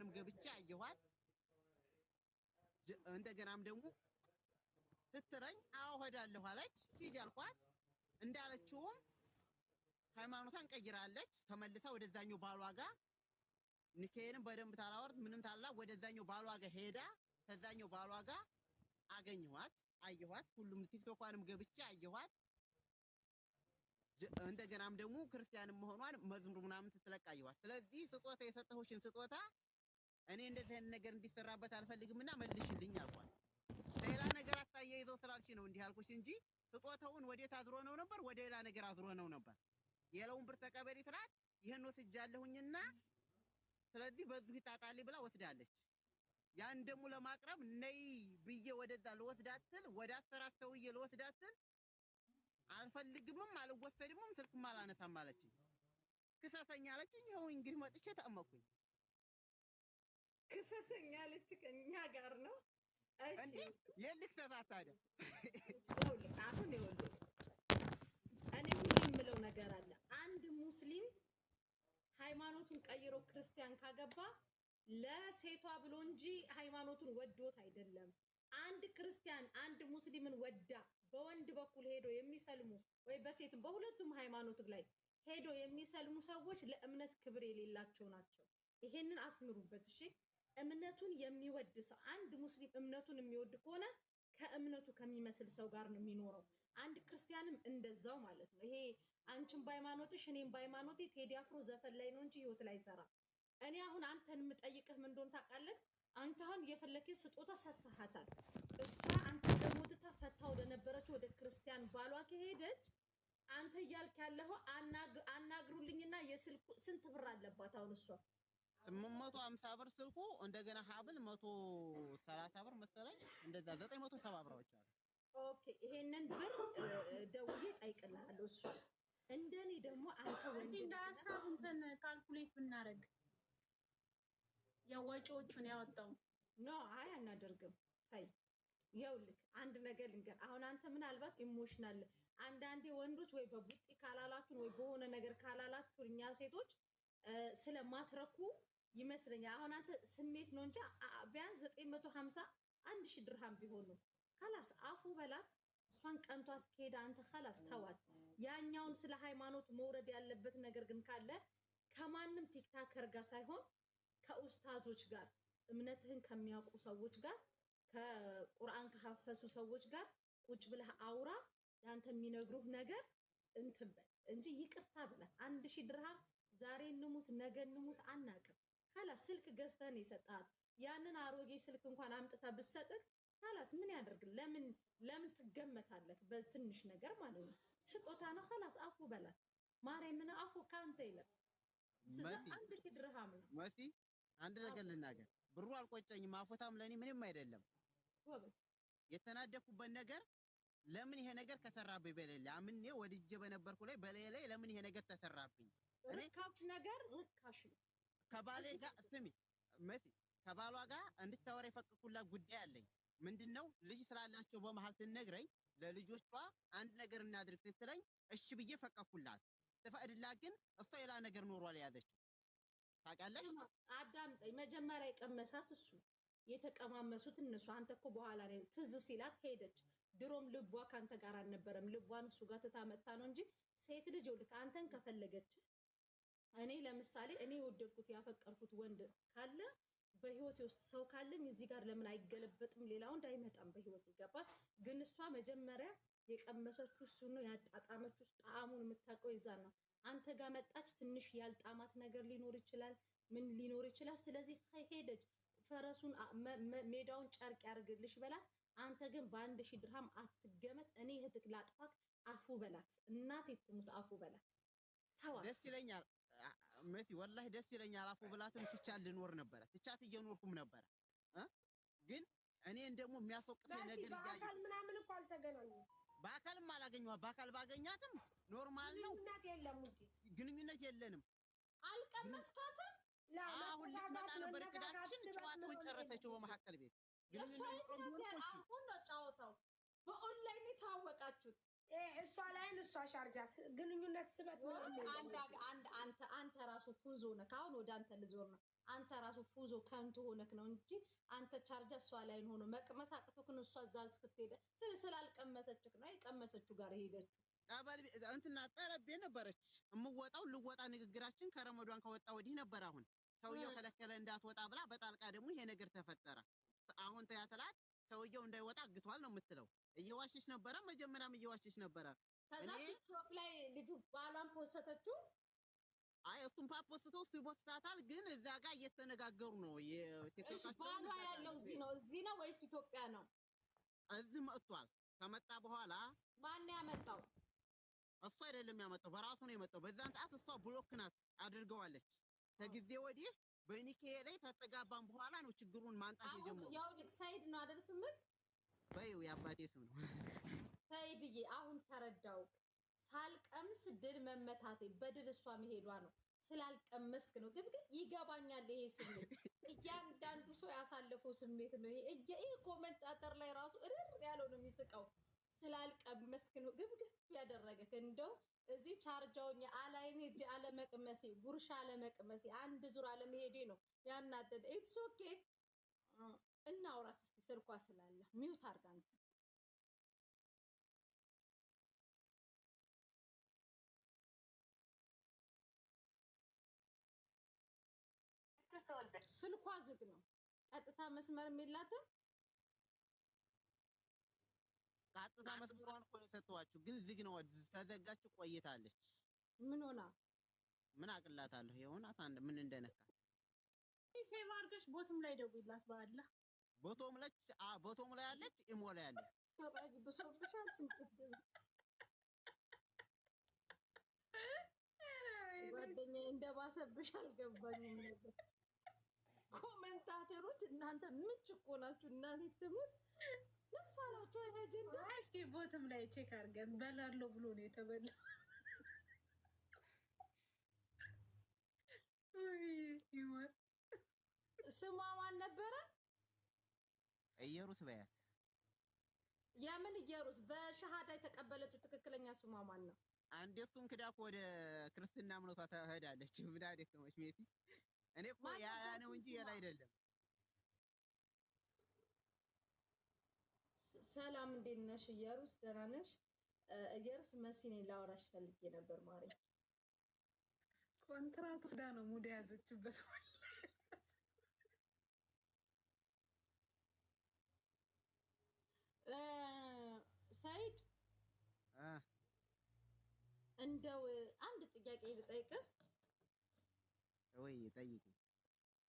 ቲክቶኳንም ገብቼ አየኋት እንደገናም ደግሞ ስትረኝ አዎ ሄዳለሁ አለች ሂጅ አልኳት እንዳለችውም ሃይማኖቷን ቀይራለች ተመልሳ ወደዛኛው ባሏ ጋር ንኬንም በደንብ ታላወርት ምንም ታላ ወደዛኛው ባሏ ጋር ሄዳ ከዛኛው ባሏ ጋር አገኘኋት አየኋት ሁሉም ቲክቶኳንም ገብቼ አየኋት እንደገናም ደግሞ ክርስቲያንም መሆኗን መዝሙር ምናምን ስትለቃየዋት ስለዚህ ስጦታ የሰጠሁሽን ስጦታ እኔ እንደዚህ አይነት ነገር እንዲሰራበት አልፈልግምና መልሽልኝ አልኳት ሌላ ነገር አታየይዘው ስላልሽ ነው እንዲህ አልኩሽ እንጂ ስጦታውን ወዴት አዝሮ ነው ነበር ወደ ሌላ ነገር አዝሮ ነው ነበር የለውን ብር ተቀበሪ ትራት ይሄን ወስጃለሁኝና ስለዚህ በዚህ ይጣጣሊ ብላ ወስዳለች ያን ደሙ ለማቅረብ ነይ ብዬ ወደዛ ለወስዳትል ወደ አስተራስተውዬ ለወስዳትል አልፈልግምም አልወሰድምም ስልክም አላነሳም አለችኝ ክሰሰኛ አለችኝ ይሄው እንግዲህ መጥቼ ተአመኩኝ ክሰሰኛ አለች ከኛ ጋር ነው እሺ የልክ ተታታደ አሁን ይወልድ እኔ ሁሌም የምለው ነገር አለ አንድ ሙስሊም ሃይማኖቱን ቀይሮ ክርስቲያን ካገባ ለሴቷ ብሎ እንጂ ሃይማኖቱን ወዶት አይደለም አንድ ክርስቲያን አንድ ሙስሊምን ወዳ በወንድ በኩል ሄዶ የሚሰልሙ ወይ በሴትም በሁለቱም ሃይማኖት ላይ ሄዶ የሚሰልሙ ሰዎች ለእምነት ክብር የሌላቸው ናቸው ይሄንን አስምሩበት እሺ እምነቱን የሚወድ ሰው አንድ ሙስሊም እምነቱን የሚወድ ከሆነ ከእምነቱ ከሚመስል ሰው ጋር ነው የሚኖረው አንድ ክርስቲያንም እንደዛው ማለት ነው ይሄ አንቺም በሃይማኖትሽ እኔም በሃይማኖቴ ቴዲ አፍሮ ዘፈን ላይ ነው እንጂ ህይወት ላይ ሰራ እኔ አሁን አንተን የምጠይቅህ ምን እንደሆነ ታውቃለህ አንተ አሁን የፈለከኝ ስጦታ ሰጥተሃታል እሷ አንተ ደግሞ ተፈታ ወደ ነበረች ወደ ክርስቲያን ባሏ ከሄደች አንተ እያልክ ያለው አናግሩልኝና የስልኩ ስንት ብር አለባት አሁን እሷ 850 ብር ስልኩ እንደገና ሀብል 130 ብር መሰለኝ እንደዛ 970 ብሮች አሉ ኦኬ ይሄንን ብር ደውዬ ጠይቅልሃለሁ እሷ እንደኔ ደግሞ አንተ ወንድ እንዳሳብ እንትን ካልኩሌት ብናረግ የወጪዎቹን ያወጣው ኖ አይ አናደርግም ታይ ይኸውልህ አንድ ነገር ልንገር አሁን አንተ ምናልባት ኢሞሽናል አንዳንዴ ወንዶች ወይ በቡጢ ካላላችሁ ወይ በሆነ ነገር ካላላችሁ እኛ ሴቶች ስለማትረኩ ይመስለኛል አሁን አንተ ስሜት ነው እንጂ ቢያንስ 950 1000 ድርሃም ቢሆን ነው خلاص አፉ በላት እሷን ቀንቷት ከሄደ አንተ خلاص ተዋት ያኛውን ስለ ሃይማኖት መውረድ ያለበት ነገር ግን ካለ ከማንም ቲክታከር ጋር ሳይሆን ከኡስታዞች ጋር እምነትህን ከሚያውቁ ሰዎች ጋር ከቁርአን ከሐፈሱ ሰዎች ጋር ቁጭ ብለህ አውራ ያንተ የሚነግሩህ ነገር እንትን በል እንጂ ይቅርታ ብላት 1000 ድርሃም ዛሬ እንሙት ነገ እንሙት አናቀም خلاص ስልክ ገዝተህ ነው የሰጣት ያንን አሮጌ ስልክ እንኳን አምጥታ ብትሰጥህ خلاص ምን ያደርግ ለምን ትገመታለህ በትንሽ ነገር ማለት ነው ስጦታ ነው خلاص አፉ በላት ማርያምን አፉ ካንተ ይለፍ ስለዚህ 1000 ድርሃም ነው መሲ አንድ ነገር ልናገር ብሩ አልቆጨኝም አፎታም ለኔ ምንም አይደለም ወበስ የተናደኩበት ነገር ለምን ይሄ ነገር ተሰራብኝ በሌላ አምኔ ወድጄ በነበርኩ ላይ በሌላ ለምን ይሄ ነገር ተሰራብኝ እኔ ርካሽ ነገር ርካሽ ከባሌ ጋር ስሚ መሲ ከባሏ ጋር እንድታወራ የፈቀኩላት ጉዳይ አለኝ ምንድነው ልጅ ስላላቸው በመሃል ትነግረኝ ለልጆቿ አንድ ነገር እናድርግ ስትለኝ እሺ ብዬ ፈቀኩላት ተፈቅድላት ግን እሷ ሌላ ነገር ኖሯል ያዘችው ታውቃለሽ አዳምጠኝ መጀመሪያ የቀመሳት እሱ የተቀማመሱት እነሱ አንተ እኮ በኋላ ላይ ትዝ ሲላት ሄደች ድሮም ልቧ ካንተ ጋር አልነበረም ልቧን እሱ ጋር ተታመጣ ነው እንጂ ሴት ልጅ ወልክ አንተን ከፈለገች እኔ ለምሳሌ እኔ ወደድኩት ያፈቀርኩት ወንድ ካለ በህይወቴ ውስጥ ሰው ካለኝ እዚህ ጋር ለምን አይገለበጥም ሌላው እንዳይመጣም በህይወት ይገባል ግን እሷ መጀመሪያ የቀመሰችው እሱ ነው ያጣጣመችው ጣዕሙን የምታውቀው ይዛና አንተ ጋር መጣች ትንሽ ያልጣማት ነገር ሊኖር ይችላል ምን ሊኖር ይችላል ስለዚህ ሄደች ፈረሱን ሜዳውን ጨርቅ ያርግልሽ በላት አንተ ግን በ1000 ድርሃም አትገመት እኔ እህትክ ላጥፋክ አፉ በላት እናት ይትሙት አፉ በላት ታዋ ደስ ይለኛል መሲ ወላሂ ደስ ይለኛል አፉ በላትም ትቻት ልኖር ነበር ትቻት እየኖርኩም ነበር ግን እኔን ደግሞ የሚያስወቅፈኝ ነገር በአካል ምናምን እኮ አልተገናኙም በአካልም አላገኘኋት በአካል ባገኛትም ኖርማል ነው ግንኙነት የለንም አልቀመስካትም አሁን ልትመጣ ነበር እቅዳችን ጨዋታውን ጨረሰችው በመሐከል ቤት ግንኙነት ነው ጫወታው በኦንላይን ተዋወቃችሁት እሷ ላይን እሷ ሻርጃ ግንኙነት ስበት አንተ ራሱ ፉዞ ነህ። አሁን ወደ አንተ ልዞር ነው። አንተ ራሱ ፉዞ ከንቱ ሆነክ ነው እንጂ አንተ ቻርጃ እሷ ላይን ሆኖ መቅመስ አቅቶክን እሷ እዛ እስክትሄደ ስላልቀመሰችክ ነው የቀመሰችው ጋር ሄደችው። አባል እንትና ጠረቤ ነበረች እምወጣው ልወጣ ንግግራችን ከረመዷን ከወጣ ወዲህ ነበር። አሁን ሰውየው ከለከለ እንዳትወጣ ብላ በጣልቃ ደግሞ ይሄ ነገር ተፈጠረ። አሁን ተያተላት ሰውየው እንዳይወጣ አግቷል ነው የምትለው። እየዋሽሽ ነበረ፣ መጀመሪያም እየዋሽሽ ነበረ። ከዛ ቲክቶክ ላይ ልጁ ባሏን ፖስተችው። አይ እሱም ፖስቶ እሱ ይፖስታታል፣ ግን እዛ ጋር እየተነጋገሩ ነው። የቲክቶካቸው ባሏ ያለው እዚህ ነው ወይስ ኢትዮጵያ ነው? እዚህ መጥቷል። ከመጣ በኋላ ማን ያመጣው? እሱ አይደለም ያመጣው፣ በራሱ ነው የመጣው። በዛን ሰዓት እሷ ብሎክ ናት አድርገዋለች። ከጊዜ ወዲህ በኒኬ ላይ ተጠጋባን በኋላ ነው ችግሩን ማንጣት የጀመረው። ያው ልክ ሰይድ ነው አይደል? ስምህ በይው የአባቴ ስም ነው ሰይድዬ። አሁን ተረዳው። ሳልቀምስ ድል መመታቴ በድል እሷ መሄዷ ነው። ስላልቀመስክ ነው። ግን ይገባኛል ይሄ ስሜት። እያንዳንዱ ሰው ያሳለፈው ስሜት ነው ይሄ። ይሄ ኮሜንታተር ላይ ራሱ እርር ያለው ነው የሚስቀው። ስላልቀመስክ ነው ግብግብ ያደረገክ። እንደው እዚህ ቻርጃውኛ አላይኔ እጂ አለመቅመሴ ጉርሻ አለመቅመሴ አንድ ዙር አለመሄዴ ነው ያናደደ። ኢትስ ኦኬ። እናውራት እስቲ ስልኳ ስላለ ሚውት አድርጋ አንተ ስልኳ ዝግ ነው። ቀጥታ መስመር የላትም። ቀጥታ መስመሯን እኮ ነው የሰጠኋችሁ፣ ግን ዝግ ነው። ተዘጋች ቆይታለች። ምን ሆና ምን አቅላታለሁ? የሆናት አንድ ምን እንደነካ ሴቭ አድርገሽ ቦቱም ላይ ደውይላት። በአላ ቦቶም ላይ አለች፣ ኢሞ ላይ አለች። ተባይ ብሶብሻል። ጓደኛዬ እንደባሰብሽ አልገባኝም ነበር። ኮሜንታተሮች እናንተ ምንጭ እኮ ናችሁ። እናንተ ትሙት ለሳላችሁ አጀንዳ። እስኪ ቦትም ላይ ቼክ አድርገን በላለው ብሎ ነው የተበላው። ስሟ ማን ነበረ? እየሩስ በያት። የምን እየሩስ? በሸሃዳ የተቀበለችው ትክክለኛ ስሟ ማን ነው? አንዴ እሱን ክዳፍ ወደ ክርስትና እምነቷ ተሄዳለች። ምን አደከመች ሜቲ። እኔ እኮ ያ ነው እንጂ ያለ አይደለም። ሰላም እንዴት ነሽ እየሩስ? ደህና ነሽ? እየሩስ መሲኔ ላወራሽ ፈልጌ ነበር ማሬ። ኮንትራት ወስዳ ነው ሙድ ያዘችበት። ሰይድ እንደው አንድ ጥያቄ ልጠይቅህ። ወይ ጠይቂ።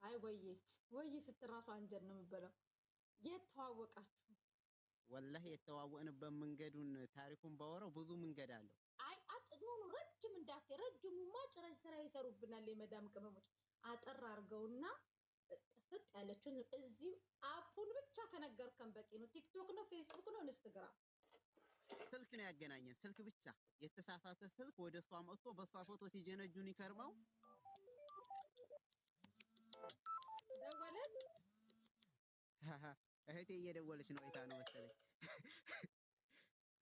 አይ ወይ ስትራሱ አንጀት ነው የምበለው። የት ተዋወቃችሁ? ወላሂ የተዋወቅንበት መንገዱን ታሪኩን ባወራው ብዙ መንገድ አለው። አይ አጥኖኑ ረጅም እንዳትይ። ረጅሙማ ጭራሽ ስራ ይሰሩብናል የመዳም ቅመሞች። አጠር አድርገውና ጥፍጥ ያለችውን እዚህ አፑን ብቻ ከነገርከን በቂ ነው። ቲክቶክ ነው፣ ፌስቡክ ነው፣ ኢንስታግራም ስልክ ነው ያገናኘን። ስልክ ብቻ የተሳሳተ ስልክ ወደ እሷ መጥቶ በእሷ ፎቶ ሲጀነጁን ይከርመው ደወለች። እህቴ እየደወለች ነው። አይታ ነው መሰለኝ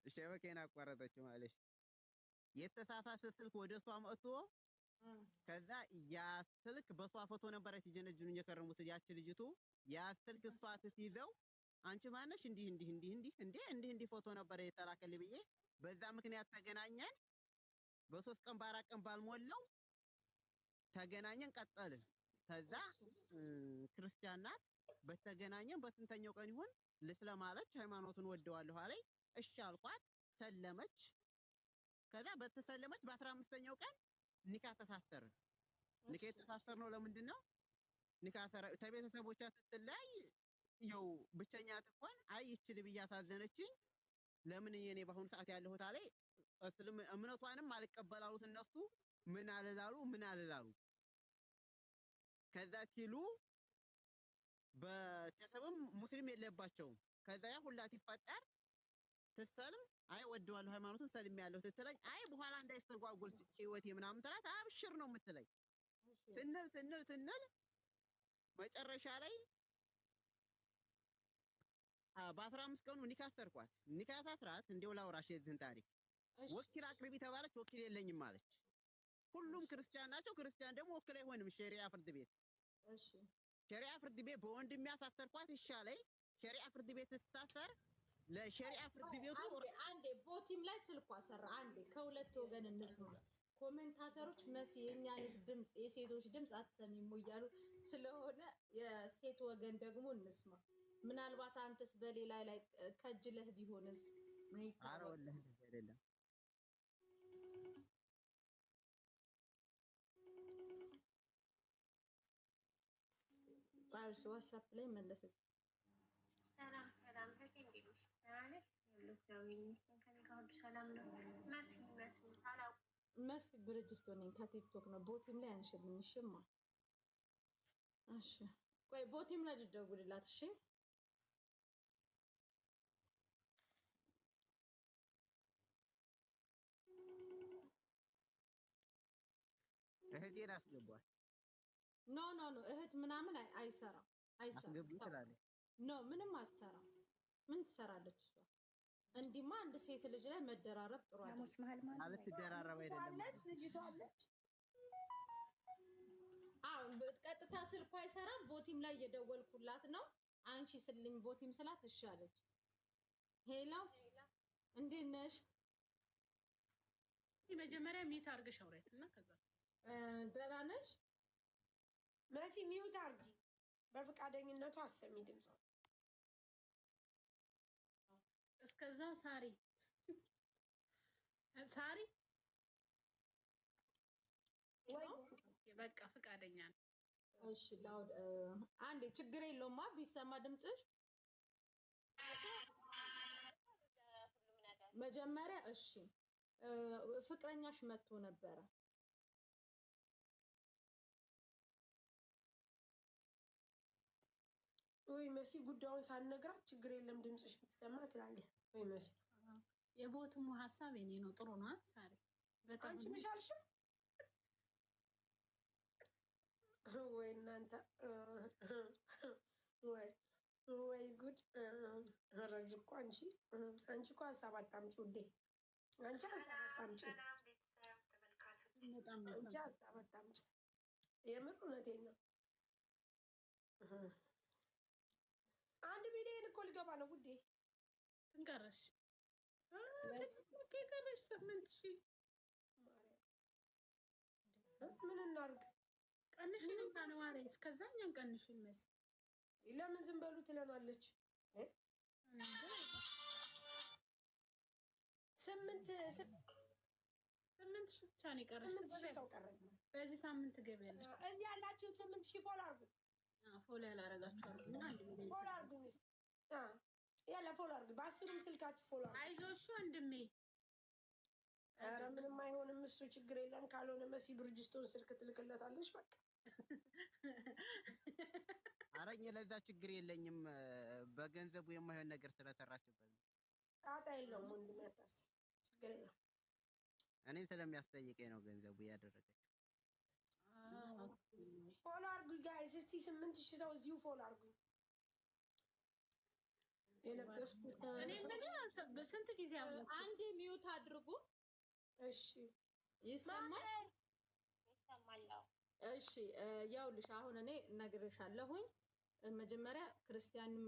ሸበኬን አቋረጠችው ማለት። የተሳሳተ ስልክ ወደ እሷ መጥቶ ከዛ ያ ስልክ በሷ ፎቶ ነበር ሲጀነጁን እየከረሙት ያቺ ልጅቱ። ያ ስልክ እሷ ትይዘው አንቺ ማነሽ እንዲህ ፎቶ ነበር የተላከልኝ ብዬ በዛ ምክንያት ተገናኘን። በ3 ቀን በ4 ቀን ባልሞላው ተገናኘን፣ ቀጠልን። ከዛ ክርስቲያን ናት። በተገናኘን በስንተኛው ቀን ይሁን ልስለማለች፣ ሃይማኖቱን ወደዋለሁ አለኝ። እሺ አልኳት፣ ሰለመች። ከዛ በተሰለመች በ15ኛው ቀን ኒካ ተሳሰርን። ኒካ የተሳሰርነው ለምንድን ነው? ኒካ ተቤተሰቦቿ ስትለያይ ይኸው ብቸኛ ትሆን አይ ይችል ብዬ አሳዘነችኝ። ለምን የኔ በአሁኑ ሰዓት ያለሁት አለኝ። እምነቷንም አልቀበላሉት እነሱ ምን አልላሉ። ከዛ ሲሉ በተሰብም ሙስሊም የለባቸውም። ከዛ ያ ሁላ ሲፈጠር ትሰልም አይ ወደዋለሁ ሃይማኖቱን ሰልም ያለው ትትለኝ አይ በኋላ እንዳይስተጓጎል ህይወቴ ምናምን ትላት አብሽር ነው የምትለኝ። ትንል መጨረሻ ላይ በ15 ቀኑ ኒካ አሰርኳት። ኒካ ታስራት እንደው ላውራሽ የዚህን ታሪክ ወኪል አቅርቢ ተባለች። ወኪል የለኝም ማለች። ሁሉም ክርስቲያን ናቸው። ክርስቲያን ደግሞ ወኪል አይሆንም ሸሪዓ ፍርድ ቤት። እሺ ሸሪዓ ፍርድ ቤት በወንድም ያሳሰርኳት ይሻለኝ። ሸሪዓ ፍርድ ቤት ትታሰር ለሸሪዓ ፍርድ ቤቱ አንዴ ቦቲም ላይ ስልኳ ሰራ። አንዴ ከሁለት ወገን እንስማ። ኮሜንታተሮች መሲ የኛንስ ድምጽ የሴቶች ድምጽ አትሰሚም እያሉ ስለሆነ የሴት ወገን ደግሞ እንስማ። ምናልባት አንተስ በሌላ ላይ ከጅለህ ቢሆንስ ምን ይታወቃል? ኧረ ወላሂ አይደለም። ባልሽ ዋትስአፕ ላይ መለሰች። ሰላም ሰላም፣ እንዴት ነሽ? ደህና ነሽ? እግዚአብሔር ይመስገን ከእኔ ጋር ሁሉ ሰላም ነው። መሲ ብርጅስቶን ነኝ ከቲክቶክ ነው። ቦቲም ላይ አንሽልኝ። እሺማ እሺ፣ ቆይ ቦቲም ላይ ልደውልላት። እሺ እህቴን አስገቧት። ኖ እህት ምናምን አይሰራም። አስገቡ ትላለች። ኖ ምንም አትሰራም። ምን ትሰራለች እሷ? እንዲማ አንድ ሴት ልጅ ላይ መደራረብ ጥሩ አይደለም። አልትደራረብ አይደለም። ቀጥታ ስልኳ አይሰራም። ቦቲም ላይ እየደወልኩላት ነው። አንቺ ስልኝ ቦቲም ስላት እሺ አለች። ሄሎ እንዴት ነሽ? መጀመሪያ ሚት አድርገሽ አውሪያት እና ከዛ ደህና ነሽ? መሲ ሚውት አድርጊ። በፈቃደኝነቱ አሰሚ ድምጿ። እስከዛ ሳሪ በቃ ፈቃደኛ ነው። እሺ ላውድ አንዴ ችግር የለውማ ቢሰማ ድምጽሽ መጀመሪያ። እሺ ፍቅረኛሽ መጥቶ ነበረ? ወይ መሲ ጉዳዩን ሳልነግራት ችግር የለም ድምጽሽ ብትሰማ ትላለህ ወይ መሲ? የቦትሙ ሀሳብ የኔ ነው። ጥሩ ነው ሳሪ። በጣም አንቺ ነሽ አልሽም ወይ እናንተ ወይ ጉድ። ረጅ እኮ አንቺ እኮ ሀሳብ አታምጪ ውዴ። አንቺ ሀሳብ አታምጪ። አንቺ ሀሳብ አታምጪ። የምር እውነቴን ነው። አንድ ሚሊዮን እኮ ልገባ ነው ውዴ። ትንቀረሽ ከቀረሽ 8000 ምን እናድርግ? ቀንሽን እንኳን ዋሬ እስከዛኛን ቀንሽን መስ ለምን ዝም በሉ ትለናለች? 8 ብቻ ነው የቀረሽ። ሰው ቀረኝ። በዚህ ሳምንት ገበያለሽ። እዚህ ያላችሁ 8000 ፎሎ አድርጉ። ፎሎ ያላረጋችሁ አድርጉና ፎሎ አድርጉ። ያላ ፎሎ አድርጉ። በ10ም ስልካችሁ ፎሎ አድርጉ። አይዞሽ ወንድሜ። ኧረ ምንም አይሆንም እሱ ችግር የለም። ካልሆነ መሲ ብርጅስቶን ስልክ ትልክለታለች በቃ። አረኝ ለዛ ችግር የለኝም። በገንዘቡ የማይሆን ነገር ስለሰራችበት ጣጣ የለውም ወንድሜ አታስብ። ችግር የለም። እኔን ስለሚያስጠይቀኝ ነው ገንዘቡ ያደረገችው። ፎሎ አድርጉ ጋይስ። እስቲ 8000 ሰው እዚሁ ፎሎ አድርጉ። የለበስኩት እኔ በስንት ጊዜ አንዴ ሚውት አድርጉ። እሺ ይሰማል? ይሰማል። እሺ ያውልሽ አሁን እኔ ነግሬሻለሁኝ። መጀመሪያ ክርስቲያንም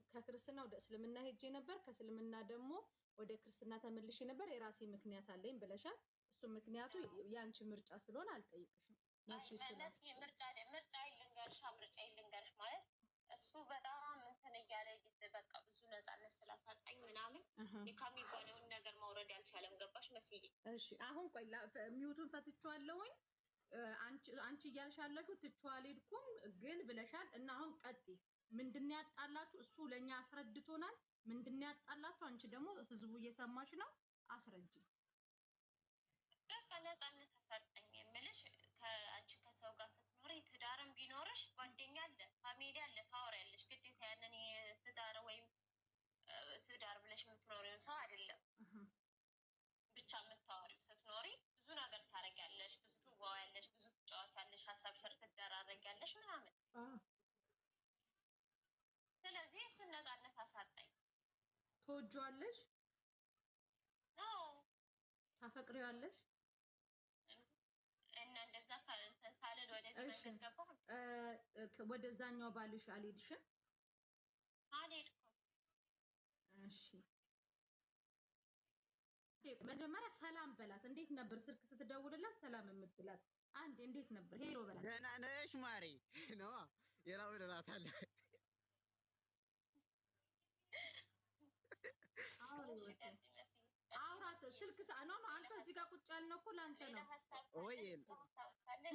ከክርስትና ወደ እስልምና ሄጄ ነበር። ከእስልምና ደግሞ ወደ ክርስትና ተመልሼ ነበር። የራሴ ምክንያት አለኝ ብለሻል። እሱ ምክንያቱ ያንቺ ምርጫ ስለሆነ አልጠይቅሽም። ምርጫ ይልንገርሽ ማለት እሱ በጣም እንትን እያለ በቃ ብዙ ነፃነት ስላሳጣኝ ምናምን ከሚባለውን ነገር መውረድ ያልቻለም። ገባሽ መስዬ? እሺ አሁን ቆይ ሚውቱን ፈትቼዋለሁኝ። አንቺ እያልሽ ያለሽው ትቼው አልሄድኩም ግን ብለሻል። እና አሁን ቀጥይ። ምንድን ነው ያጣላችሁ? እሱ ለእኛ አስረድቶናል። ምንድን ነው ያጣላችሁ? አንቺ ደግሞ ህዝቡ እየሰማሽ ነው። አስረጂ። በቃ ነፃነት አሳጣኝ የምልሽ ከአንቺ ከሰው ጋር ስትኖሪ ትዳርም ቢኖርሽ ጓደኛ አለ፣ ፋሚሊ አለ፣ ታወሪያለሽ። ግዴታ ያንን ትዳር ወይም ትዳር ብለሽ የምትኖሪውን ሰው አይደለም ብቻ የምታወሪው። ስትኖሪ ብዙ ነገር ታረጊያለሽ፣ ብዙ ትዋዋያለሽ፣ ብዙ ትጫወቻለሽ፣ ሀሳብ ሸር ትደራረጊያለሽ ምናምን። ስለዚህ እሱን ነፃነት አሳጣኝ። ትወጂዋለሽ? ታፈቅሪዋለሽ? እና እንደዛ ሳልል ወደዚህ መንገድ ገባሁ። ወደዛኛው ባልሽ አልሄድሽም? አልሄድኩም። እሺ መጀመሪያ ሰላም በላት። እንዴት ነበር ስልክ ስትደውልላት ሰላም የምትላት? አንዴ እንዴት ነበር? ሄሎ በላት። ደህና ነሽ ማሬ ነው የላው እላታለሁ። አውራት ስልክ ነው አንተ እዚህ ጋር ቁጭ ያልነው እኮ ለአንተ ነው። ወይ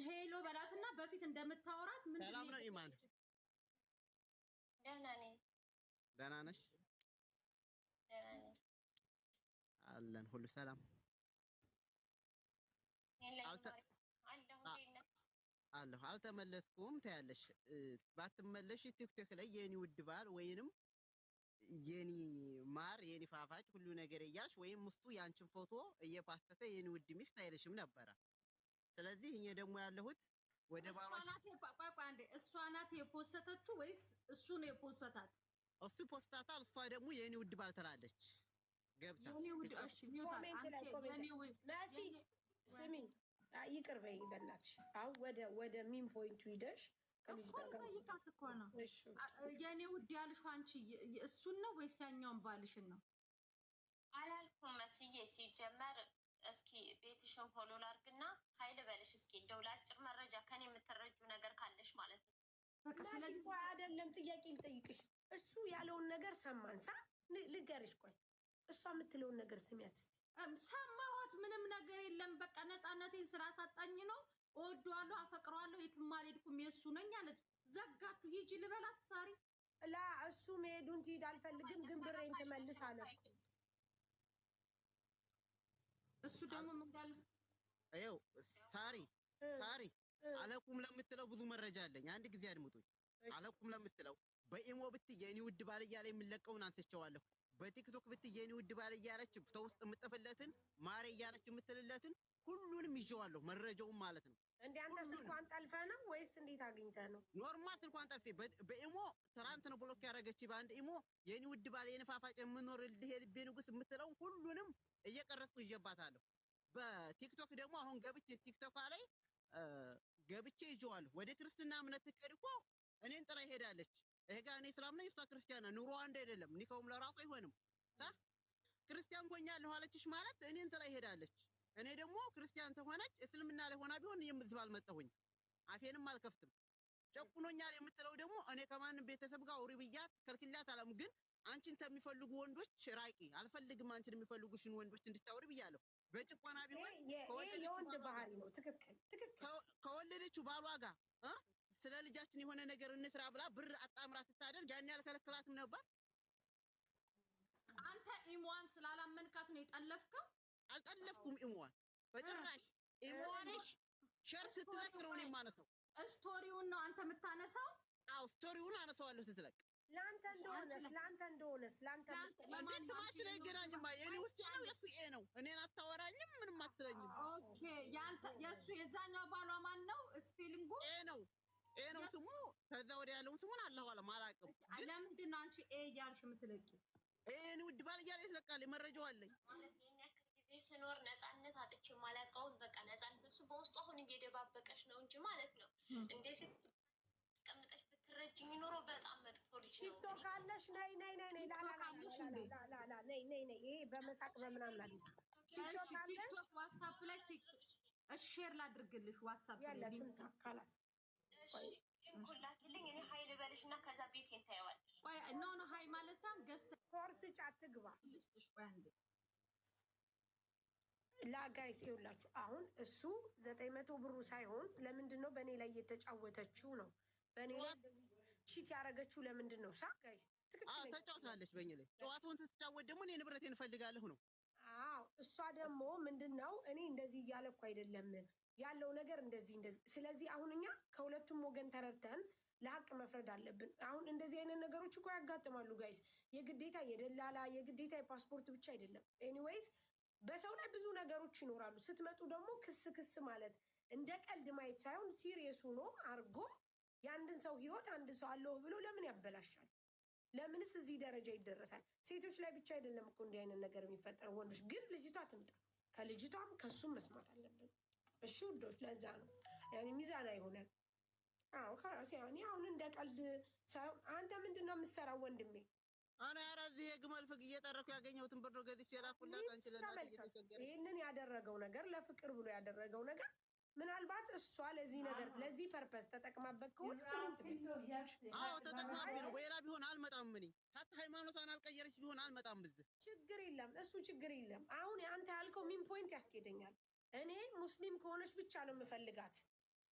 ሄሎ በላትና በፊት እንደምታወራት ምን ሰላም ነው ኢማን? ደህና ነኝ። ደህና ነሽ? ደህና ነኝ አለን ሁሉ ሰላም አለሁ። አልተመለስኩም ታያለሽ። ባትመለሽ ቲክቶክ ላይ የኔ ውድ ባል ወይንም የኔ ማር የኔ ፋፋጭ ሁሉ ነገር እያልሽ ወይም እሱ ያንቺን ፎቶ እየፓሰተ የኔ ውድ ሚስት አይልሽም ነበረ። ስለዚህ እኔ ደግሞ ያለሁት ወደ ባሏ እሷ ናት የፖስተችው ወይስ እሱ ነው የፖስታት? እሱ ፖስታታል፣ እሷ ደግሞ የኔ ውድ ባል ትላለች። ገብታ የኔ ውድ እሺ ኮሜንት ላይ መሲ ስሚ ይቅር በይ በእናትሽ። አሁን ወደ ሚን ፖይንቱ ሂደሽ ጠይቃት እኮ ነው። የኔ ውድ ያልሽው አንቺ እሱን ነው ወይስ ያኛውን ባልሽን ነው? አላልኩም መስዬ። ሲጀመር እስኪ ቤትሽን ፎሎ ላድርግና ኃይል በልሽ እስኪ እንደው ለአጭር መረጃ ከኔ የምትረጁ ነገር ካለሽ ማለት ነው። በቃ ስለዚህ አይደለም ጥያቄ ልጠይቅሽ። እሱ ያለውን ነገር ሰማን ሳ ልገርሽ። ቆይ እሷ የምትለውን ነገር ስሚያት። ሰማሁት። ምንም ነገር የለም። በቃ ነፃነቴን ስራ ሳጣኝ ነው። እወደዋለሁ፣ አፈቅረዋለሁ፣ የትም አልሄድኩም የእሱ ነኝ አለች። ዘጋችሁ። ሂጂ ልበላት ሳሪ። ላ እሱ መሄዱን ትሄድ አልፈልግም፣ ግን ብሬን ትመልስ አለ። እሱ ደግሞ ምን ጋር ይኸው ሳሪ አለቁም ለምትለው ብዙ መረጃ አለኝ። አንድ ጊዜ አድምጡኝ። አለቁም ለምትለው በኢሞ ብትይ የኔ ውድ ባል እያለ የምለቀውን አንስቼዋለሁ። በቲክቶክ ብትይ የኔ ውድ ባል እያለች ሰው ውስጥ የምጥፍለትን ማሬ እያለች የምትልለትን ሁሉንም ይዤዋለሁ፣ መረጃውን ማለት ነው። እንዴ አንተ ስልኳን ጠልፈህ ነው ወይስ እንዴት አግኝተህ ነው? ኖርማል ስልኳን ጠልፌ በኢሞ ትናንት ነው ብሎክ ያደረገች። በአንድ ኢሞ የኔ ውድ ባል የነፋፋጭ የምኖርልህ የልቤ ንጉስ የምትለውን ሁሉንም እየቀረጽኩ ይዤባታለሁ። በቲክቶክ ደግሞ አሁን ገብቼ ቲክቶክ ላይ ገብቼ ይዤዋለሁ። ወደ ክርስትና እምነት ትከድ እኮ እኔን ጥላ ሄዳለች። ይሄ ጋር እኔ እስላም ነኝ፣ እሷ ክርስቲያን። ኑሮ አንድ አይደለም። ኒካውም ለራሱ አይሆንም። ክርስቲያን ሆኛለሁ አለችሽ ማለት እኔን ጥላ ሄዳለች። እኔ ደግሞ ክርስቲያን ተሆነች እስልምና ላይ ሆና ቢሆን የምዝብ አልመጣሁኝ፣ አፌንም አልከፍትም። ጨቁኖኛል የምትለው ደግሞ እኔ ከማንም ቤተሰብ ጋር አውሪ ብያት ከልክላት አላም። ግን አንቺን ከሚፈልጉ ወንዶች ራቂ፣ አልፈልግም አንቺን የሚፈልጉሽን ወንዶች እንድታወሪ ብያለሁ። በጭቆና ቢሆን የወንድ ባህሪ ነው። ትክክል። ከወለደችው ባሏ ጋር ስለ ልጃችን የሆነ ነገር እንስራ ብላ ብር አጣምራ ስታደርግ ያን ያልከለክላትም ነበር። አንተ ኢሞዋን ስላላመንካት ነው የጠለፍከው? አልጠለፍኩም ኢሞዋን በጭራሽ። ኢሞዋን ሸር ስትለቅ ነው እኔ ማለት ነው። ስቶሪውን ነው አንተ የምታነሳው? አዎ ስቶሪውን አነሳዋለሁ ስትለቅ። ለአንተ እንደሆነስ እንዴት ስማችን አይገናኝማ? የኔ ውስጥ ያለው የሱ ኤ ነው። እኔን አታወራኝም፣ ምንም አትለኝም። ኦኬ ያንተ የሱ የዛኛው ባሏ ማን ነው? ስፔሊንጉ ኤ ነው ስሙ። ከዛ ወዲያ ያለውን ስሙን አላህ አለም አላውቅም። ለምንድን ነው አንቺ ኤ እያልሽ የምትለቂው? ኤን ውድ ባል እያለ ትለቃለች። መረጃው አለኝ። ጊዜ ስኖር ነፃነት አጥቼ የማላውቀውን በቃ ነፃነት እሱ በውስጡ አሁን እየደባበቀሽ ነው እንጂ ማለት ነው። እንደዚህ ተቀምጠሽ ብትረጅኝ ኖሮ በጣም መጥፎ ልጅ ነው። ቲክቶክ አለሽ? ነይ ይሄ በመሳቅ በምናምን አለ። ቲክቶክ አለሽ? ቲክቶክ ዋትስአፕ ላይ ሼር ላድርግልሽ። ዋትስአፕ ላይ ትምጣ ካላስ እንኩላክልኝ እኔ ሀይል በልሽና ከዛ ቤቴን ታየዋለሽ። ቆይ ኖ ሀይ ማለት ሳም ገስት ኮርስ ጫት ግባ ልስጥሽ። ቆይ አንዴ ላጋይስ ይኸውላችሁ፣ አሁን እሱ 900 ብሩ ሳይሆን ለምንድን ነው በእኔ ላይ እየተጫወተችው ነው? በእኔ ላይ ቺት ያደረገችው ለምንድን ነው? ሳ ጋይስ ትክክል ተጫውታለች በእኔ ላይ። ጨዋታውን ስትጫወት ደግሞ እኔ ንብረቴን እፈልጋለሁ ነው። አዎ እሷ ደግሞ ምንድን ነው እኔ እንደዚህ እያለኩ አይደለም ያለው ነገር እንደዚህ። ስለዚህ አሁን እኛ ከሁለቱም ወገን ተረድተን ለሀቅ መፍረድ አለብን። አሁን እንደዚህ አይነት ነገሮች እኮ ያጋጥማሉ ጋይስ። የግዴታ የደላላ የግዴታ የፓስፖርት ብቻ አይደለም። ኤኒዌይስ በሰው ላይ ብዙ ነገሮች ይኖራሉ። ስትመጡ ደግሞ ክስ ማለት እንደ ቀልድ ማየት ሳይሆን ሲሪየስ ሆኖ አርጎ የአንድን ሰው ህይወት አንድ ሰው አለው ብሎ ለምን ያበላሻል? ለምንስ እዚህ ደረጃ ይደረሳል? ሴቶች ላይ ብቻ አይደለም እኮ እንዲህ አይነት ነገር የሚፈጠረው፣ ወንዶች ግን ልጅቷ ትምጣ ከልጅቷም ከሱም መስማት አለብን። እሺ ውዶች፣ ለዛ ነው ያኔ ሚዛን አይሆነን። አዎ ከራሴ አሁን እንደ ቀልድ ሳይሆን አንተ ምንድነው የምትሰራው ወንድሜ? አና ያራዚ የግመል ፍግ እየጠረኩ ያገኘሁትን ብር ነው ገዝቼ ላኩላት። አንቺ ለናት እየተቸገረ ይሄንን ያደረገው ነገር ለፍቅር ብሎ ያደረገው ነገር ምናልባት እሷ ለዚህ ነገር ለዚህ ፐርፐስ ተጠቅማበት ከሆነ አዎ ተጠቅማበት ነው። ወይላ ቢሆን አልመጣም። ምን ሀታ ሃይማኖቷን አልቀየረች ቢሆን አልመጣም። ብዝህ ችግር የለም እሱ ችግር የለም። አሁን አንተ ያልከው ሚን ፖይንት ያስኬደኛል። እኔ ሙስሊም ከሆነች ብቻ ነው የምፈልጋት፣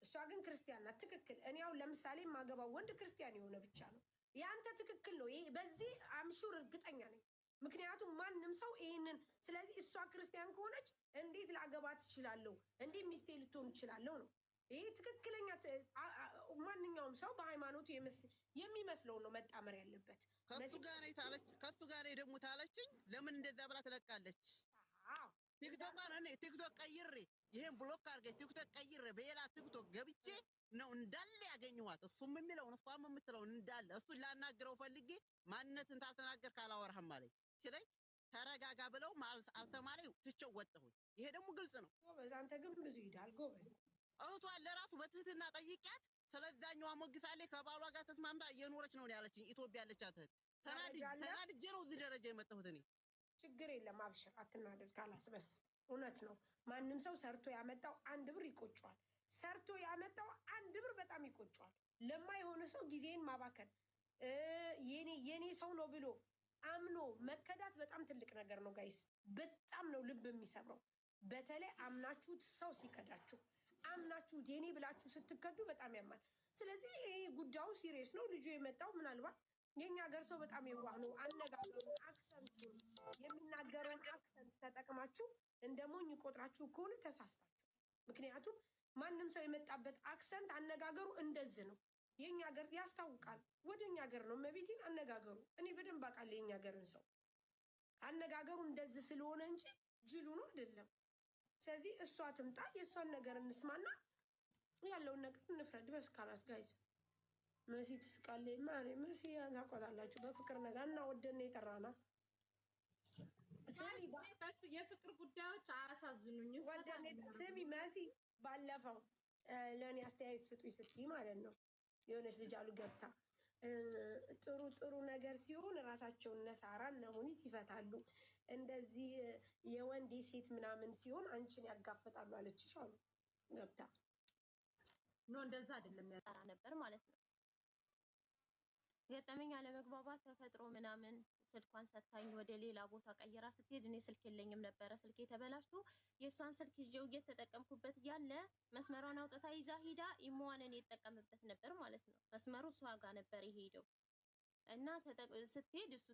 እሷ ግን ክርስቲያን ናት። ትክክል። እኔ አሁን ለምሳሌ የማገባው ወንድ ክርስቲያን የሆነ ብቻ ነው። ያንተ ትክክል ነው። ይሄ በዚህ አምሹር እርግጠኛ ነኝ። ምክንያቱም ማንም ሰው ይሄንን ስለዚህ እሷ ክርስቲያን ከሆነች እንዴት ላገባት እችላለሁ? እንዴት ሚስቴ ልትሆን እችላለሁ ነው። ይሄ ትክክለኛ ማንኛውም ሰው በሃይማኖቱ የሚመስለው ነው መጣመር ያለበት። ከሱ ጋር ነው ታለች። ከሱ ጋር ደግሞ ታለችኝ። ለምን እንደዛ ብላ ትለቃለች? አዎ ቲክቶክ ቀይሬ ይሄን ብሎክ አድርገኝ ቲክቶክ ቀይሬ በሌላ ቲክቶክ ገብቼ ነው እንዳለ ያገኘኋት። እሱም የሚለውን እሷም የምትለውን እንዳለ እሱን ላናግረው ፈልጌ ማንነትን ታልተናገርክ አላወራህም አለኝ። ስለዚህ ተረጋጋ ብለው አልሰማለኝ ትቼው ወጣሁኝ። ይሄ ደግሞ ግልጽ ነው። ጎበዝ፣ አንተ ግን ብዙ ይዳል ጎበዝ። እህቷን ለራሱ በትህትና ጠይቂያት ስለዛኛዋ ሞግሳለች። ከባሏ ጋር ተስማምታ እየኖረች ነው ያለችኝ። ኢትዮጵያ ያለቻት እህት ተናድጄ ነው እዚህ ደረጃ የመጣሁት እኔ። ችግር የለም አብሽር፣ አትናደድ። ካላስበስ እውነት ነው። ማንም ሰው ሰርቶ ያመጣው አንድ ብር ይቆጨዋል። ሰርቶ ያመጣው አንድ ብር በጣም ይቆጨዋል። ለማይሆነ ሰው ጊዜን ማባከን የኔ ሰው ነው ብሎ አምኖ መከዳት በጣም ትልቅ ነገር ነው ጋይስ። በጣም ነው ልብ የሚሰብረው። በተለይ አምናችሁት ሰው ሲከዳችሁ፣ አምናችሁት የኔ ብላችሁ ስትከዱ በጣም ያማል። ስለዚህ ይሄ ጉዳዩ ሲሪየስ ነው። ልጁ የመጣው ምናልባት የኛ ሀገር ሰው በጣም የዋህ ነው። አነጋገሩን፣ አክሰንቱን፣ የሚናገረውን አክሰንት ተጠቅማችሁ እንደ ሞኝ ቆጥራችሁ ከሆነ ተሳስታችሁ። ምክንያቱም ማንም ሰው የመጣበት አክሰንት አነጋገሩ እንደዚህ ነው። የኛ ሀገር ያስታውቃል። ወደኛ ሀገር ነው መቤቴን አነጋገሩ። እኔ በደንብ አውቃለሁ የኛ ሀገርን ሰው አነጋገሩ እንደዚህ ስለሆነ እንጂ ጅሉ ነው አይደለም። ስለዚህ እሷ ትምጣ፣ የእሷን ነገር እንስማና ያለውን ነገር እንፍረድ። በስ ካላስ ጋይዝ መሲ ትስቃለች። መሲ ታውቋታላችሁ በፍቅር ነገር እና ወደነ የጠራናት የፍቅር ጉዳዮች አያሳዝኑኝም። ወደነ ስሚ መሲ ባለፈው ለእኔ አስተያየት ስጡኝ ስትይ ማለት ነው የሆነች ልጅ አሉ ገብታ ጥሩ ነገር ሲሆን ራሳቸውን ነሳራ እና ሙኒት ይፈታሉ፣ እንደዚህ የወንድ ሴት ምናምን ሲሆን አንቺን ያጋፍጣሉ አለችሽ አሉ ገብታ። ኖ እንደዛ አይደለም ያጠራ ነበር ማለት ነው። ገጠመኝ አለመግባባት ተፈጥሮ ምናምን ስልኳን ሰታኝ ወደ ሌላ ቦታ ቀይራ ስትሄድ እኔ ስልክ የለኝም ነበረ። ስልክ ተበላሽቶ የእሷን ስልክ ይዤው እየተጠቀምኩበት ያለ መስመሯን አውጥታ ይዛ ሂዳ ኢሞዋን እኔ እጠቀምበት ነበር ማለት ነው። መስመሩ እሷ ጋር ነበር የሄደው እና ስትሄድ እሱ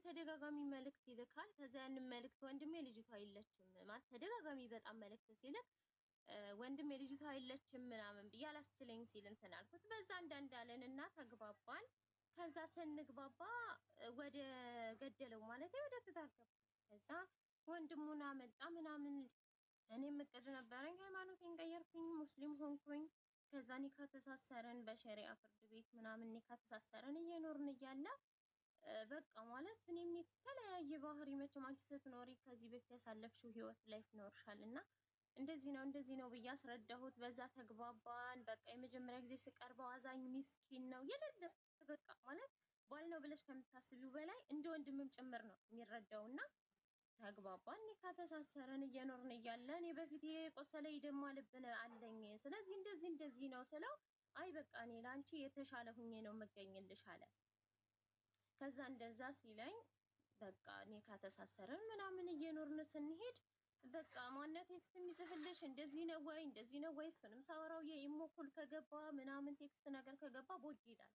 ተደጋጋሚ መልእክት ይልካል። ከዛ ያንን መልእክት ወንድሜ ልጅቷ የለችም ማለት ተደጋጋሚ በጣም መልእክት ሲልክ ወንድሜ ልጅቷ የለችም ምናምን ብዬ አላስችለኝ ሲል እንትን አልኩት። በዛ እንዳለን እና ተግባባን። ከዛ ስንግባባ ወደ ገደለው ማለት ወደ ትዳር ገባ። ከዛ ወንድሙን አመጣ ምናምን። እኔም እቅድ ነበረኝ፣ ሃይማኖቴን ቀየርኩኝ፣ ሙስሊም ሆንኩኝ። ከዛ ኒካ ተሳሰረን በሸሪዓ ፍርድ ቤት ምናምን ኒካ ተሳሰረን እየኖርን እያለ በቃ ማለት እኔም የተለያየ ባህሪ መቼም አንቺ ስትኖሪ ከዚህ በፊት ያሳለፍሽው ህይወት ላይ ይኖርሻልና እንደዚህ ነው ብዬ አስረዳሁት። በዛ ተግባባን። በቃ የመጀመሪያ ጊዜ ስቀርበው አዛኝ ሚስኪን ነው የሌለ በቃ ማለት ባል ነው ብለሽ ከምታስቢው በላይ እንደ ወንድምም ጭምር ነው የሚረዳውና ተግባባን። ኒካ ተሳሰረን እየኖርን እያለ እኔ በፊት የቆሰለ ይደማ ልብ አለኝ። ስለዚህ እንደዚህ ነው ስለው አይ በቃ እኔ ላንቺ የተሻለ ሁኜ ነው የምገኝልሽ አለ። ከዛ እንደዛ ሲለኝ በቃ ኒካ ተሳሰረን ምናምን እየኖርን ስንሄድ በቃ ማነው ቴክስት የሚጽፍልሽ እንደዚህ ነው ወይ እሱንም ሳወራው የኢሞ ኮል ከገባ ምናምን ቴክስት ነገር ከገባ ቦግ ይላል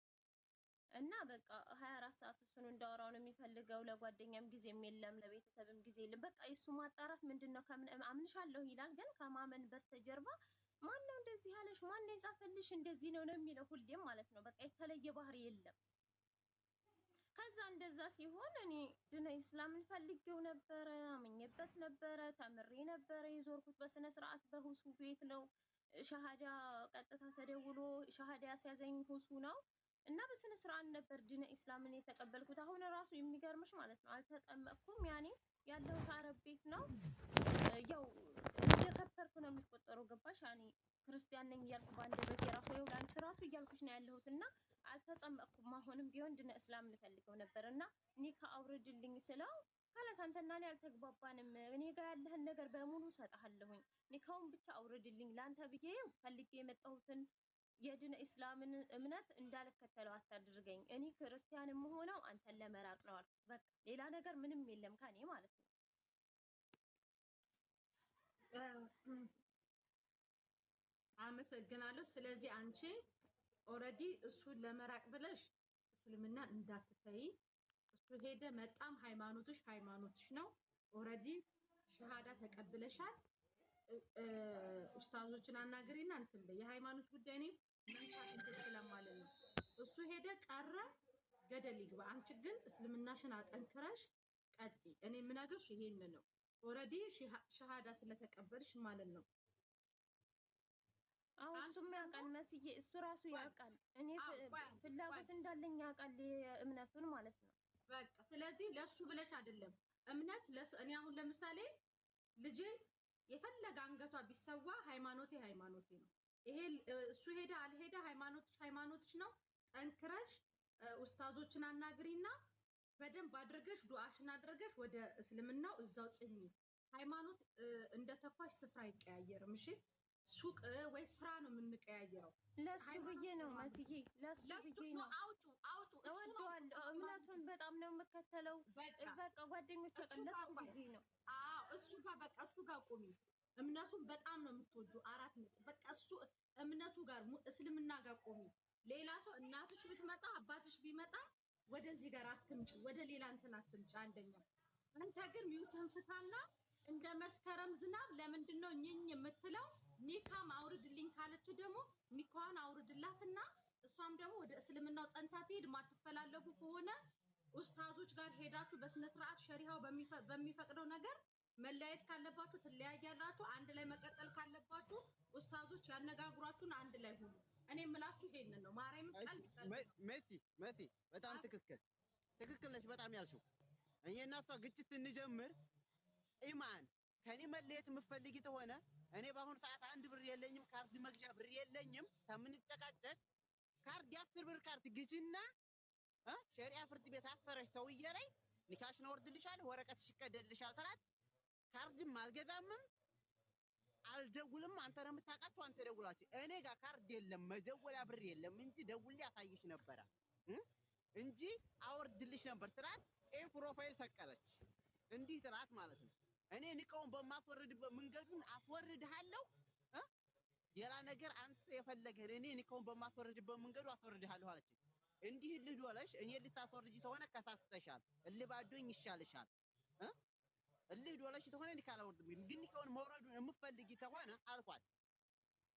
እና በቃ 24 ሰዓት እሱን እንዳወራው ነው የሚፈልገው። ለጓደኛም ጊዜም የለም ለቤተሰብም ጊዜ የለም። በቃ እሱ ማጣራት ምንድነው ከምን አምንሻለሁ ይላል፣ ግን ከማመን በስተጀርባ ማነው እንደዚህ ያለሽ ማነው የጻፈልሽ እንደዚህ ነው የሚለው ሁሌም ማለት ነው። በቃ የተለየ ባህሪ የለም። ከዛ እንደዛ ሲሆን እኔ ድነ ኢስላምን ፈልጌው ነበረ፣ አመኘበት ነበረ፣ ተምሬ ነበረ የዞርኩት በስነ ስርዓት በሁሱ ቤት ነው። ሻሃዳ ቀጥታ ተደውሎ ሻሃዳ ያስያዘኝ ሁሱ ነው። እና በስነ ስርዓት ነበር ዲነ ኢስላምን የተቀበልኩት። አሁን ራሱ የሚገርምሽ ማለት ነው አልተጠመቅኩም። ያኔ ያለሁት አረብ ቤት ነው። ያው እየከፈርኩ ነው የሚቆጠረው ገባሽ? ያኔ ክርስቲያን ነኝ እያልኩ በአንደበቴ ራሱ ይኸው ላንቺ ራሱ እያልኩሽ ነው ያለሁት እና አልተጠመቅኩም። አሁንም ቢሆን ዲነ ኢስላም ልፈልገው ነበር እና ኒካ አውርድልኝ ስለው ካላስ አንተና እኔ አልተግባባንም፣ እኔ ጋር ያለህን ነገር በሙሉ ሰጣለሁኝ፣ ኒካውን ብቻ አውርድልኝ፣ ላንተ ብዬ ፈልጌ የመጣሁትን የዲነ ኢስላምን እምነት እንዳልከተለው አታድርገኝ፣ እኔ ክርስቲያን የምሆነው አንተን ለመራቅ ነው አልኩት። በቃ ሌላ ነገር ምንም የለም ከኔ ማለት ነው። አመሰግናለሁ። ስለዚህ አንቺ ኦልሬዲ እሱን ለመራቅ ብለሽ እስልምና እንዳትተይ፣ እሱ ሄደ መጣም ሃይማኖትሽ ነው። ኦልሬዲ ሸሃዳ ተቀብለሻል። ኡስታዞችን አናግሪና እንትን በይ። የሃይማኖት ጉዳይ ነው መንካት እንትን ስለማለት ነው። እሱ ሄደ ቀረ ገደል ይግባ። አንቺ ግን እስልምናሽን አጠንክረሽ ቀጢ። እኔ የምነግርሽ ይሄን ነው። ኦልሬዲ ሸሃዳ ስለተቀበልሽ ማለት ነው። አሁን እሱም ያውቃል መስዬ፣ እሱ ራሱ ያውቃል እኔ ፍላጎት እንዳለኝ ያውቃል እምነቱን ማለት ነው። በቃ ስለዚህ ለሱ ብለሽ አይደለም እምነት እኔ አሁን ለምሳሌ ልጄ የፈለገ አንገቷ ቢሰዋ ሃይማኖቴ ነው። ይሄ እሱ ሄደ አልሄደ ሃይማኖትሽ ነው። ጠንክረሽ ኡስታዞችን አናግሪና በደንብ አድርገሽ ዱዓሽን አድርገሽ ወደ እስልምናው እዛው ጽኚ። ሃይማኖት እንደተኳሽ ስፍራ አይቀያየርም። እሺ ሱቅ ወይ ስራ ነው የምንቀያየረው። ለሱ ብዬ ነው መስዬ፣ ለሱ ብዬ ነው። አውጡ እወደዋለሁ፣ እምነቱን በጣም ነው የምከተለው። በቃ ጓደኞቼ ቀን ለሱ ብዬ ነው። አዎ እሱ ጋር ቆሚ። እምነቱን በጣም ነው የምትወጁ። 4 ነጥብ። በቃ እሱ እምነቱ ጋር እስልምና ጋር ቆሚ። ሌላ ሰው እናትሽ ብትመጣ አባትሽ ቢመጣ ወደዚህ ጋር አትምጪ፣ ወደ ሌላ እንትን አትምጪ። አንደኛ አንተ ግን ሚውተን ፍታና እንደ መስከረም ዝናብ ለምንድን ነው ኝኝ የምትለው? ኒካም አውርድልኝ ካለች ደግሞ ኒካዋን አውርድላትና እሷም ደግሞ ወደ እስልምናው ጸንታ ትሄድ። ማትፈላለጉ ከሆነ ኡስታዞች ጋር ሄዳችሁ በስነ ስርዓት ሸሪዓው በሚፈቅደው ነገር መለያየት ካለባችሁ ትለያያላችሁ። አንድ ላይ መቀጠል ካለባችሁ ኡስታዞች ያነጋግሯችሁን አንድ ላይ ሁኑ። እኔ የምላችሁ ይሄንን ነው። ማርያም ቃል መሲ በጣም ትክክል ነሽ። በጣም ያልሽው እኔና እሷ ግጭት እንጀምር ኢማን ከኔ መለየት የምትፈልጊ ተሆነ እኔ በአሁኑ ሰዓት 1 ብር የለኝም፣ ካርድ መግዣ ብር የለኝም። ከምንጨቃጨቅ ካርድ 10 ብር ካርድ ግዢና ሸሪዓ ፍርድ ቤት አሰረሽ ሰውዬ ላይ ኒካሽን አወርድልሻለሁ፣ ወረቀትሽ ይቀደልልሻል ተላት። ካርድም አልገዛምም አልደውልም። አንተ ነው የምታውቃቸው፣ አንተ ደውላችሁ። እኔ ጋር ካርድ የለም መደወያ ብር የለም እንጂ ደውልልኝ አሳይሽ ነበረ እንጂ አወርድልሽ ነበር ትላት። ፕሮፋይል ሰቀለች እንዲህ ትላት ማለት ነው። እኔ ንቀውን በማስወርድበት መንገዱን አስወርድሃለሁ። ሌላ ነገር አንተ የፈለገህ እኔ ንቀውን በማስወርድበት መንገዱ አስወርድሃለሁ አለች። እንዲህ ልዶለሽ እኔ ልታስወርጂ ተሆነ ከሳስተሻል፣ እልባዶኝ ይሻልሻል። ልዶለሽ ተሆነ ንካላወርድም ግን ንቀውን መውረዱን የምትፈልጊ ተሆነ አልኳት።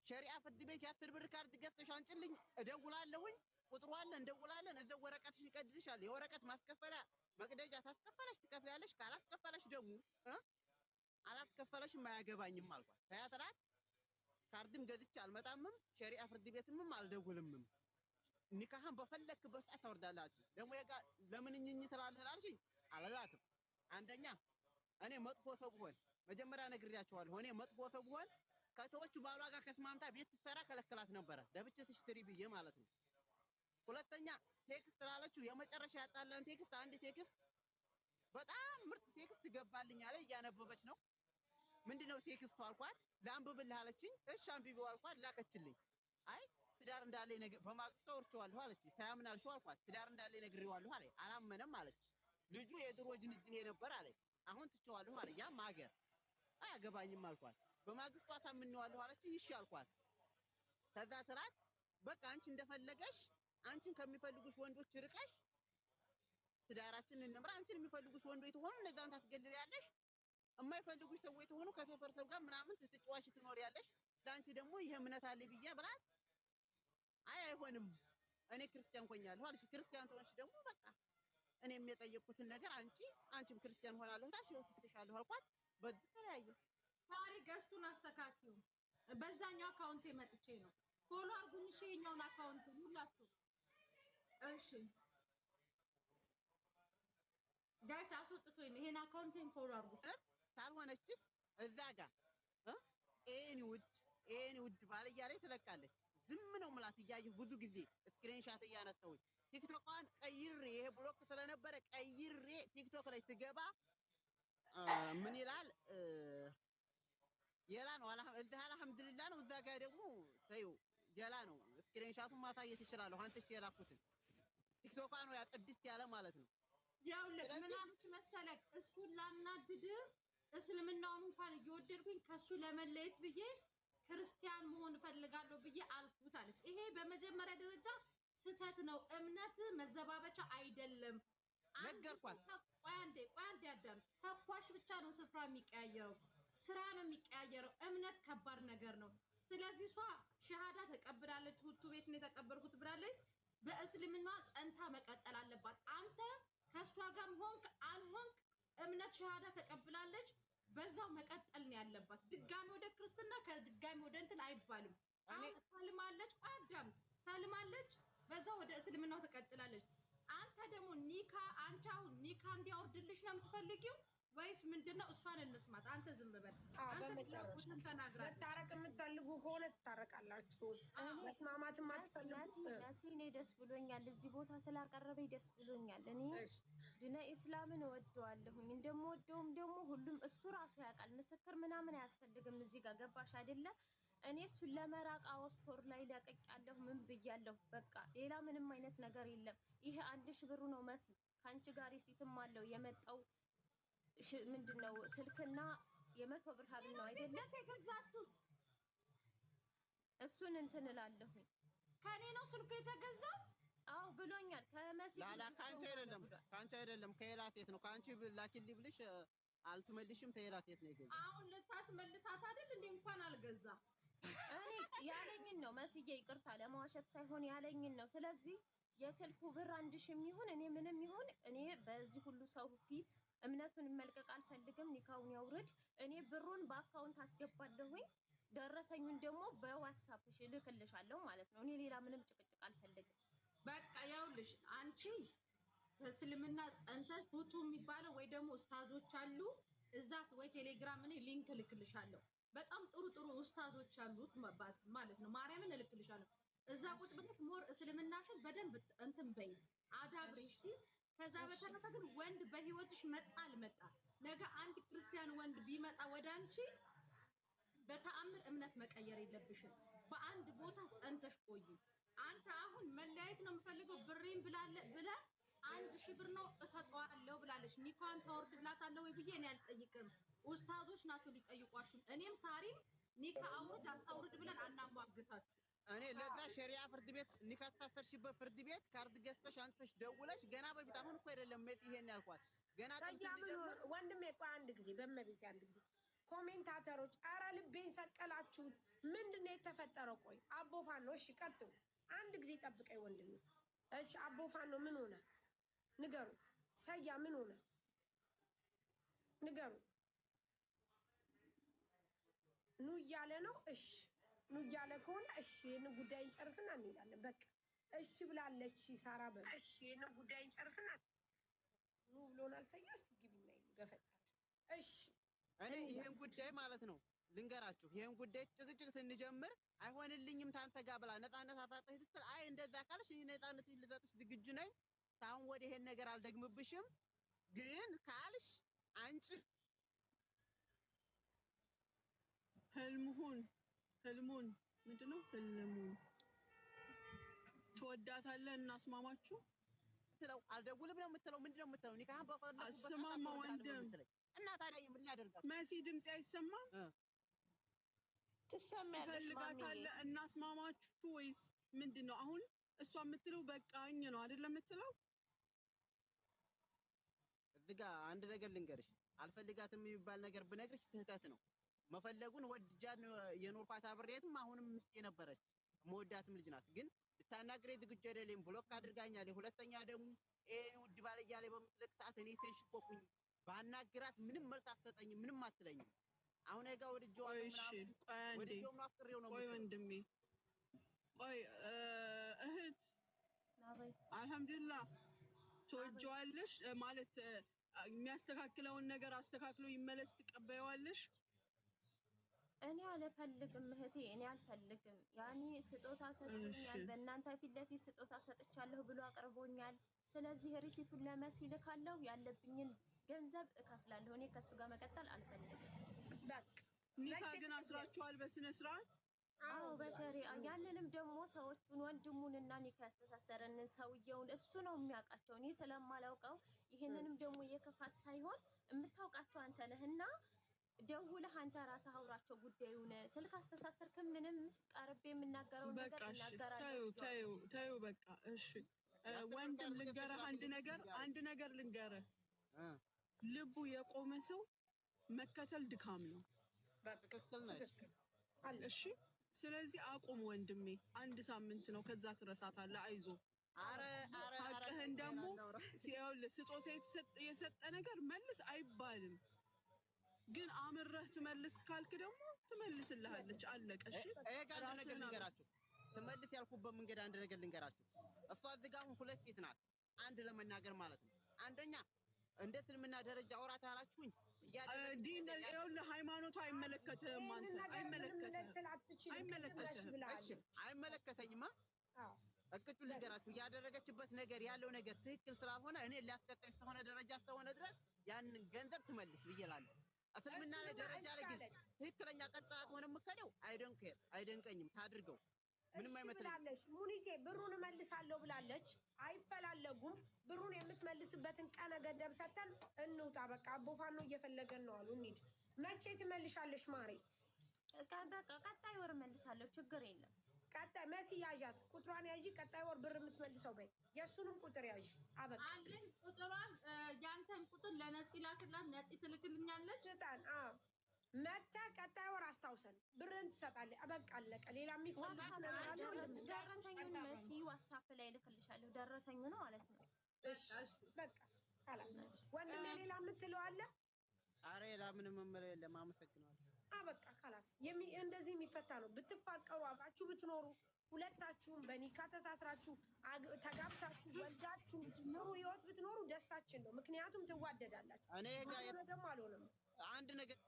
ሸሪዓ ፍርድ ቤት 10 ብር ካርድ ገዝተሽ አንጭልኝ፣ እደውላለሁኝ፣ ቁጥሩ አለ፣ እንደውላለን። እዛው ወረቀትሽ ይቀድልሻል። የወረቀት ማስከፈያ መቅደጃ ታስከፈለሽ ትከፍያለሽ። ካላስከፈለሽ ደግሞ አላስከፈለሽም አያገባኝም አልኳት። ታያትራት ካርድም ገዝቼ አልመጣምም፣ ሸሪዓ ፍርድ ቤትም አልደውልምም። ኒካህን በፈለክበት ሰዓት ታወርዳላችሁ። ደግሞ ለምን እኝኝ ትላለህ አልሽኝ። አላላትም። አንደኛ እኔ መጥፎ ሰው ብሆን መጀመሪያ ነግሬያቸዋለሁ። እኔ መጥፎ ሰው ብሆን ከተወቹ ባሏ ጋር ከስማምታ ቤት ትሰራ ከለከላት ነበረ፣ ለብቻሽ ስሪ ብዬ ማለት ነው። ሁለተኛ ቴክስት ላለችው የመጨረሻ ያጣላን ቴክስት፣ አንድ ቴክስት በጣም ምርጥ ቴክስት ገባልኝ አለ። እያነበበች ነው። ምንድነው ቴክስቱ አልኳት። ላንብብልህ አለችኝ። እሺ አንብቢው አልኳት። ላከችልኝ። አይ ትዳር እንዳለ ነገር በማግስቱ ወርቸዋለሁ አለች። ታያምናልሽው አልኳት። ትዳር እንዳለ ነግሬዋለሁ አለ። አላመነም አለች። ልጁ የድሮ ጅንጅኔ ነበር አለ። አሁን ትቼዋለሁ አለ። ያም ሀገር አያገባኝም አልኳት። በማግስቱ አሳምነዋለሁ አለች። እሺ አልኳት። ከዛ ትራት በቃ አንቺ እንደፈለገሽ አንቺን ከሚፈልጉሽ ወንዶች ርቀሽ ትዳራችንን እንምራ። አንቺን የሚፈልጉሽ ወንዶች ተሆኑ እነዛን ታስገልልያለሽ፣ የማይፈልጉሽ ሰዎች ተሆኑ ከሰፈር ሰው ጋር ምናምን ትጥዋሽ ትኖሪያለሽ። ዳንቺ ደግሞ ይሄ እምነት አለ ብዬ ብላት፣ አይ አይሆንም እኔ ክርስቲያን ሆኛለሁ አለች። ክርስቲያን ተሆንሽ ደግሞ በቃ እኔም የጠየቅኩትን ነገር አንቺም ክርስቲያን ሆናለሁ ታሽ ይወስድሻለሁ አልኳት። በዚህ ተለያየ። ታሪ ገስቱን አስተካክዩ። በዛኛው አካውንት መጥቼ ነው ፎሎ አርጉኝ። እሺ የኛውን አካውንት ሁላችሁ እሺ ጋይስ አስወጥቶኝ ይሄን አካውንቴን ፎሎ አድርጉ። ካልሆነችስ እዛ ጋር ኤኒ ውድ ባል እያለች ትለቃለች። ዝም ነው የምላት እያየሁ ብዙ ጊዜ ስክሪንሻት እያነሳሁኝ ቲክቶኳን ቀይሬ ይሄ ብሎክ ስለነበረ ቀይሬ ቲክቶክ ላይ ትገባ ምን ይላል የላ ነው እዛ አልሐምዱሊላህ ነው። እዛ ጋር ደግሞ ተይው የላ ነው። ስክሪንሻቱን ማሳየት እችላለሁ። አንተች የላኩትን ቲክቶኳ ነው ያ ቅድስት ያለ ማለት ነው። ያው ምን አለች መሰለክ እሱን ላናድድ እስልምናውን እንኳን እየወደድኩኝ ከሱ ለመለየት ብዬ ክርስቲያን መሆን እፈልጋለሁ ብዬ አልኩት አለች። ይሄ በመጀመሪያ ደረጃ ስህተት ነው። እምነት መዘባበቻ አይደለም። ነገርኳት። ቆይ አንዴ አዳም ተኳሽ ብቻ ነው ስፍራ የሚቀያየረው፣ ስራ ነው የሚቀያየረው። እምነት ከባድ ነገር ነው። ስለዚህ እሷ ሸሃዳ ተቀብላለች። ሁቱ ቤት ነው የተቀበልኩት ብላለች። በእስልምና ጸንታ መቀጠል አለባት። አንተ ከሷ ጋር ሆንክ አልሆንክ እምነት ሸሃዳ ተቀብላለች። በዛው መቀጠል ነው ያለባት። ድጋሚ ወደ ክርስትና ከድጋሚ ወደ እንትን አይባልም። አሁን ሰልማለች። አዳም ሰልማለች። በዛው ወደ እስልምናው ተቀጥላለች። አንተ ደግሞ አንቺ አሁን ኒካ እንዲያወርድልሽ ነው የምትፈልጊው ወይስ ምንድነው? እሷን እንስማት። አንተ ዝም በል። አንተ ተናግራ መታረቅ የምትፈልጉ ከሆነ ትታረቃላችሁ። መስማማት የማትፈልጉ እኔ ደስ ብሎኛል። እዚህ ቦታ ስላቀረበኝ ደስ ብሎኛል። እኔ ድነ ኢስላምን እወደዋለሁኝ። እንደምወደውም ደግሞ ሁሉም እሱ ራሱ ያውቃል። ምስክር ምናምን አያስፈልግም። እዚህ ጋር ገባሽ አይደለ? እኔ እሱን ለመራቅ አወስቶር ላይ ለቀቂያለሁ። ምን ብያለሁ? በቃ ሌላ ምንም አይነት ነገር የለም። ይሄ 1000 ብሩ ነው መሲ ካንቺ ጋር ሲትም አለው የመጣው ምንድነው ስልክና የ100 ብር ሀብል ነው አይደለም የተገዛችሁት? እሱን እንትን እላለሁ። ከኔ ነው ስልኩ የተገዛው? አው ብሎኛል። ከመሲ ላላ ካንቺ አይደለም ከሌላ ሴት ነው። ካንቺ ላኪልኝ ብልሽ አልትመልሽም። ከሌላ ሴት ነው የገዛው። አሁን ልታስመልሳት አይደል እንዴ? እንኳን አልገዛ እኔ ያለኝን ነው መስዬ፣ ይቅርታ ለማዋሸት ሳይሆን ያለኝን ነው። ስለዚህ የስልኩ ብር 1000 ይሁን እኔ ምንም ይሁን እኔ በዚህ ሁሉ ሰው ፊት እምነቱን መልቀቅ አልፈልግም። ኒካውን ያውርድ። እኔ ብሩን በአካውንት አስገባለሁኝ። ደረሰኙን ደግሞ በዋትስአፕሽ እልክልሻለሁ ማለት ነው። እኔ ሌላ ምንም ጭቅጭቅ አልፈልግም። በቃ ያውልሽ አንቺ በእስልምና ጸንተሽ ሁቱ የሚባለው ወይ ደግሞ ኡስታዞች አሉ እዛት ወይ ቴሌግራም እኔ ሊንክ እልክልሻለሁ። በጣም ጥሩ ኡስታዞች አሉት ማለት ነው። ማርያምን እልክልሻለሁ። እዛ ቁጭ ብለሽ ሞር እስልምናሽን በደንብ እንትን በይ አዳብሪሽ። ከዛ በተረፈ ግን ወንድ በህይወትሽ መጣ አልመጣ ነገ አንድ ክርስቲያን ወንድ ቢመጣ ወደ አንቺ በተአምር እምነት መቀየር የለብሽም። በአንድ ቦታ ጸንተሽ ቆይ። አንተ አሁን መለያየት ነው የምፈልገው ብሬን ብለ 1000 ብር ነው እሰጠዋለሁ ብላለች። ኒካን ታወርድላታለህ ወይ ብዬ እኔ አልጠይቅም። ኡስታዞች ናቸው ሊጠይቋችሁ። እኔም ሳሪም ኒካ አውርድ አታውርድ ብለን አናሟግታችሁ። እኔ ለዛ ሸሪዓ ፍርድ ቤት ኒካ ታሰርሽበት ፍርድ ቤት ካርድ ገዝተሽ አንተሽ ደውለሽ ገና በፊት አሁን እኮ አይደለም መጥ ይሄን ያልኳት ገና ወንድሜ ቆይ አንድ ጊዜ በመቤት አንድ ጊዜ ኮሜንታተሮች አረ ልቤን ሰቀላችሁት። ምንድነው የተፈጠረው? ቆይ አቦፋን ነው። እሺ ቀጥሉ። አንድ ጊዜ ጠብቀኝ ወንድሜ። እሺ አቦፋን ነው ምን ሆነ ንገሩ። ሰያ ምን ሆነ ንገሩ። ኑ እያለ ነው። እሺ ኑ እያለ ከሆነ እሺ ይሄን ጉዳይ እንጨርስና እንሄዳለን። በቃ እሺ ብላለች ሳራ። በቃ እሺ ይሄን ጉዳይ እንጨርስና ኑ ብሎናል። ሰያ እስኪ ግቢና ይገፈታል። እሺ እኔ ይሄን ጉዳይ ማለት ነው ልንገራችሁ። ይሄን ጉዳይ ጭቅጭቅ ስንጀምር አይሆንልኝም ታንተ ጋር ብላ ነፃነት አታጣሽ ስትል አይ እንደዛ ካልሽ እኔ ነፃነትሽ ልሰጥሽ ዝግጁ ነኝ። ታውን ወደ ይሄን ነገር አልደግምብሽም። ግን ካልሽ አንቺ ህልሙን ምንድነው ህልሙን ትወዳታለህ እናስማማችሁ ትለው አልደውልም ነው የምትለው። ምንድነው የምትለው? ኒካህን በፈለኩበት አስማማ ወንድም እና ታዲያ ምን ላደርጋት? መሲ ድምጽ አይሰማም? ትሰማያለሽ? ትፈልጋታለህ እናስማማችሁ ወይስ ምንድነው? አሁን እሷ የምትለው በቃኝ ነው አይደለም የምትለው? እዚህ ጋር አንድ ነገር ልንገርሽ። አልፈልጋትም የሚባል ነገር ብነግርሽ ስህተት ነው። መፈለጉን ወድጃት የኖርኳት አብሬትም አሁንም ምስጤ ነበረች። መወዳትም ልጅ ናት። ግን ልታናግረኝ ዝግጁ አይደለም። ብሎክ አድርጋኛለች። ሁለተኛ ደግሞ ውድ ባለ እያለ በምትለቅ ሰዓት እኔ ተንሽኮኩኝ ባናግራት ምንም መልስ አትሰጠኝም። ምንም አትለኝም። አሁን አይጋ ወድጄው ነው አፍቅሬው ነው። ቆይ ወንድሜ ቆይ እህት አልሐምዱሊላህ ትወጂዋለሽ ማለት የሚያስተካክለውን ነገር አስተካክሎ ይመለስ ትቀበይዋለሽ? እኔ አልፈልግም እህቴ፣ እኔ አልፈልግም። ያኔ ስጦታ ሰጥቶኛል፣ በእናንተ ፊት ለፊት ስጦታ ሰጥቻለሁ ብሎ አቅርቦኛል። ስለዚህ ሪሲቱን ለመሲ ልካለሁ፣ ያለብኝን ገንዘብ እከፍላለሁ። እኔ ከሱ ጋር መቀጠል አልፈልግም። በቃ ኒካ ግን አስራችኋል በስነ ስርዓት? አዎ በሸሪዓ። ያንንም ደግሞ ሰዎቹን ወንድሙንና ኒካ ያስተሳሰረንን ሰውየውን እሱ ነው የሚያውቃቸው፣ እኔ ስለማላውቀው። ይህንንም ደግሞ የክፋት ሳይሆን የምታውቃቸው አንተ ነህና ደውለህ አንተ ራስህ አውራቸው ጉዳዩን። ስልክ አስተሳሰርክም ምንም ቀርቤ የምናገረው ነገር እናገራለሁ። ተይው በቃ እሺ። ወንድም ልንገርህ አንድ ነገር ልንገርህ። ልቡ የቆመ ሰው መከተል ድካም ነው። ትክክል ነሽ። እሺ ስለዚህ አቁም ወንድሜ። 1 ሳምንት ነው፣ ከዛ ትረሳታለህ። አይዞ። ሀቅህን ደግሞ ስጦታ የሰጠ ነገር መልስ አይባልም፣ ግን አምረህ ትመልስ ካልክ ደግሞ ትመልስልሃለች። አለቀ። እሺ ይሄ ጋር አንድ ነገር ልንገራችሁ። ትመልስ ያልኩበት መንገድ አንድ ነገር ልንገራችሁ። እሷ እዚህ ጋር አሁን 2 ፊት ናት፣ አንድ ለመናገር ማለት ነው። አንደኛ እንደ እስልምና ደረጃ አውራት አላችሁኝ ዲን ይኸውልህ፣ ሃይማኖቱ አይመለከትህም። አንተ አይመለከተኝማ። እቅጩ ልንገራችሁ፣ ያደረገችበት ነገር ያለው ነገር ትክክል ስላልሆነ እኔ ሊያስቀጣኝ እስከሆነ ደረጃ እስከሆነ ድረስ ያንን ገንዘብ ትመልስ ብዬ እላለሁ። እስልምና ላይ ደረጃ ላይ ግን ትክክለኛ ቀጥላት ሆነ የምከደው አይደንቀኝም። ታድርገው ምንም አይመስለኝም። ሙኒቴ ብሩን እመልሳለሁ ብላለች። አይፈላለጉም። ብሩን የምትመልስበትን ቀነ ገደብ ሰተን እንውጣ። በቃ አቦፋን ነው እየፈለገን ነው አሉ። እንሂድ። መቼ ትመልሻለሽ ማሬ? በቃ ቀጣይ ወር እመልሳለሁ፣ ችግር የለም። ቀጣይ መሲ ያዣት፣ ቁጥሯን ያዢ። ቀጣይ ወር ብር የምትመልሰው በይ። የእሱንም ቁጥር ያዢ። አበቃ። አንድን ቁጥሯን ያንተን ቁጥር ለነፂ ላክላት። ነፂ ትልክልኛለች። ስጣን። መተህ ቀጣይ ወር አስታውሰን ብርን ትሰጣለህ። በቃ አለቀ። ሌላ የሚፈልጉት ነገር አለ? ደረሰኙን መሲ ዋትሳፕ ላይ ልክልሻለሁ። ደረሰኙ ነው ማለት ነው። እሺ በቃ ካላስ ወንድሜ ሌላ የምትለው አለ? ኧረ ሌላ ምንም የምለው የለም። አመሰግናለሁ። በቃ ካላስ እንደዚህ የሚፈታ ነው። ብትፋቀሩ አብራችሁ ብትኖሩ ሁለታችሁም በኒካ ተሳስራችሁ ተጋብታችሁ ወልዳችሁ ኑሩ ህይወት ብትኖሩ ደስታችን ነው። ምክንያቱም ትዋደዳላችሁ። እኔ ጋር ደግሞ አልሆነም። አንድ ነገር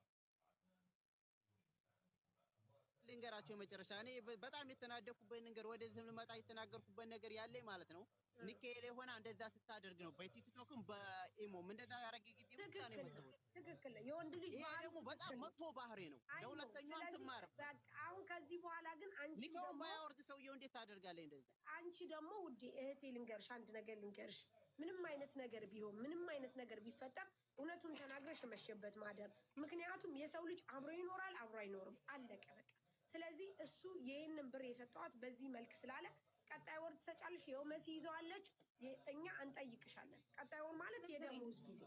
ልንገራችሁ የመጨረሻ እኔ በጣም የተናደኩበት ነገር ወደዚህ ልመጣ የተናገርኩበት ነገር ያለኝ ማለት ነው። ኒኬል የሆነ እንደዛ ስታደርግ ነው በቲክቶክም በኢሞም እንደዛ ያረገ ጊዜ ብቻ ነው የመጣሁት። ትክክል። የወንድ ልጅ ይሄ ደግሞ በጣም መጥፎ ባህሪ ነው። ለሁለተኛው አትማር። አሁን ከዚህ በኋላ ግን አንቺ ኒኬውን ባያወርድ ሰውየው እንዴት ታደርጋለህ እንደዛ? አንቺ ደግሞ ውዴ እህቴ ልንገርሽ፣ አንድ ነገር ልንገርሽ። ምንም አይነት ነገር ቢሆን ምንም አይነት ነገር ቢፈጠር እውነቱን ተናግረሽ መሸበት ማደር። ምክንያቱም የሰው ልጅ አብሮ ይኖራል፣ አብሮ አይኖርም። አለቀ በቃ። ስለዚህ እሱ ይህንን ብር የሰጠዋት በዚህ መልክ ስላለ ቀጣይ ወር ትሰጫለሽ። ይኸው መሲ ይዘዋለች። እኛ እንጠይቅሻለን። ቀጣይ ወር ማለት የደሞዝ ጊዜ